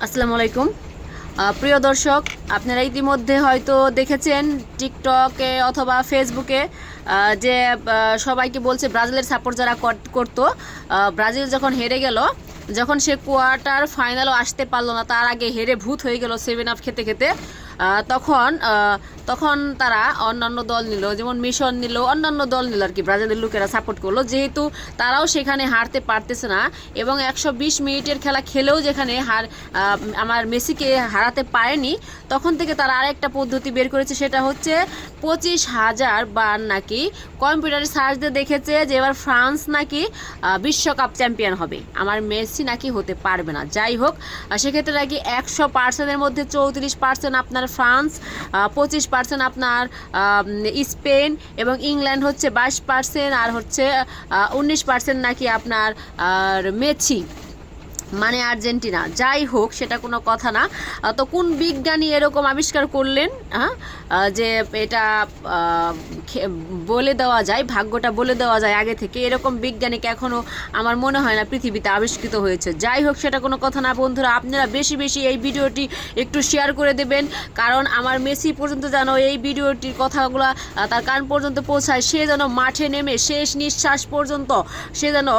আসসালামু আলাইকুম প্রিয় দর্শক, আপনারা ইতিমধ্যে হয়তো দেখেছেন টিকটকে অথবা ফেসবুকে যে সবাইকে বলছে ব্রাজিলের সাপোর্ট যারা করতো, ব্রাজিল যখন হেরে গেল, যখন সে কোয়ার্টার ফাইনালও আসতে পারলো না, তার আগে হেরে ভূত হয়ে গেল 7 আপ খেতে খেতে, তখন তারা অন্যান্য দল নিল, যেমন মিশন নিল, অন্যান্য দল নিল আর কি, ব্রাজিলের লোকেরা সাপোর্ট করলো, যেহেতু তারাও সেখানে হারতে পারতেছে না এবং 120 মিনিটের খেলা খেলেও যেখানে আমার মেসিকে হারাতে পারেনি, তখন থেকে তারা আরেকটা পদ্ধতি বের করেছে, সেটা হচ্ছে 25,000 বার নাকি কম্পিউটারে সার্চ দিয়ে দেখেছে যে এবার ফ্রান্স নাকি বিশ্বকাপ চ্যাম্পিয়ন হবে, আমার মেসি নাকি হতে পারবে না। যাই হোক, সেক্ষেত্রে নাকি 100%-এর মধ্যে 34% আপনার ফ্রান্স, 25% আপনার স্পেন এবং ইংল্যান্ড হচ্ছে 22%, আর হচ্ছে 19% নাকি আপনার মেসি মানে আর্জেন্টিনা। যাই হোক, সেটা কোনো কথা না। তো কোন বিজ্ঞানী এরকম আবিষ্কার করলেন যে এটা বলে দেওয়া যায়, ভাগ্যটা বলে দেওয়া যায় আগে থেকে, এরকম বিজ্ঞানীকে এখনও আমার মনে হয় না পৃথিবীতে আবিষ্কৃত হয়েছে। যাই হোক, সেটা কোনো কথা না বন্ধুরা, আপনারা বেশি বেশি এই ভিডিওটি একটু শেয়ার করে দেবেন, কারণ আমার মেসি পর্যন্ত যেন এই ভিডিওটির কথাগুলো তার কান পর্যন্ত পৌঁছায়, সে যেন মাঠে নেমে শেষ নিঃশ্বাস পর্যন্ত সে যেন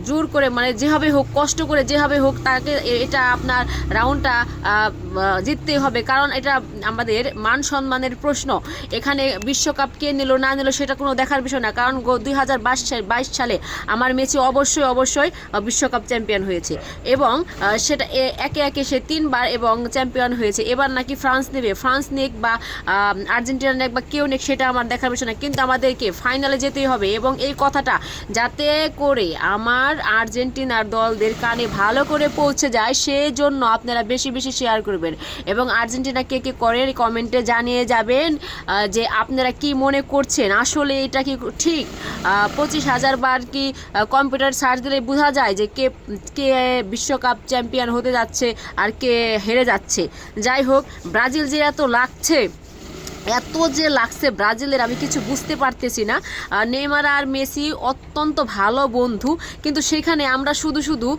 জোর করে, মানে যেভাবে হোক, কষ্ট করে যেভাবে হোক, তাকে এটা আপনার রাউন্ডটা জিততেই হবে, কারণ এটা আমাদের মান সম্মানের প্রশ্ন। এখানে বিশ্বকাপ কে নিল না নিল সেটা কোনো দেখার বিষয় না, কারণ 2022 সালে আমার মেসি অবশ্যই বিশ্বকাপ চ্যাম্পিয়ন হয়েছে এবং সেটা একে একে সে 3বার এবং চ্যাম্পিয়ন হয়েছে। এবার নাকি ফ্রান্স নেবে, ফ্রান্স নেক বা আর্জেন্টিনা নেক বা কেউ নেক, সেটা আমার দেখার বিষয় না, কিন্তু আমাদেরকে ফাইনালে যেতেই হবে এবং এই কথাটা যাতে করে আমার আর্জেন্টিনার দলদের কানে ভালো করে পৌঁছে যায়, সেই জন্য আপনারা বেশি বেশি শেয়ার করবেন এবং আর্জেন্টিনা কে কে করেন কমেন্টে জানিয়ে যাবেন যে আপনারা কি মনে করছেন, আসলে এটা কি ঠিক? 25,000 বার কি কম্পিউটার সার্চ দিলে বোঝা যায় যে কে কে বিশ্বকাপ চ্যাম্পিয়ন হতে যাচ্ছে আর কে হেরে যাচ্ছে। যাই হোক, ব্রাজিল যে এত লাগছে ব্রাজিলের, আমি কিছু বুঝতে পারতেছি না। নেইমার আর মেসি অত্যন্ত ভালো বন্ধু, কিন্তু সেখানে আমরা শুধু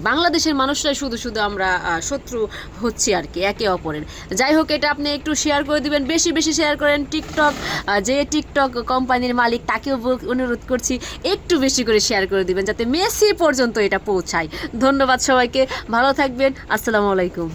বাংলাদেশের মানুষরাই শুধু আমরা শত্রু হচ্ছি আর কি একে অপরের। যাই হোক, এটা আপনি একটু শেয়ার করে দিবেন, বেশি বেশি শেয়ার করেন। যে টিকটক কোম্পানির মালিক, তাকেও অনুরোধ করছি একটু বেশি করে শেয়ার করে দিবেন, যাতে মেসি পর্যন্ত এটা পৌঁছায়। ধন্যবাদ সবাইকে, ভালো থাকবেন, আসসালামু আলাইকুম।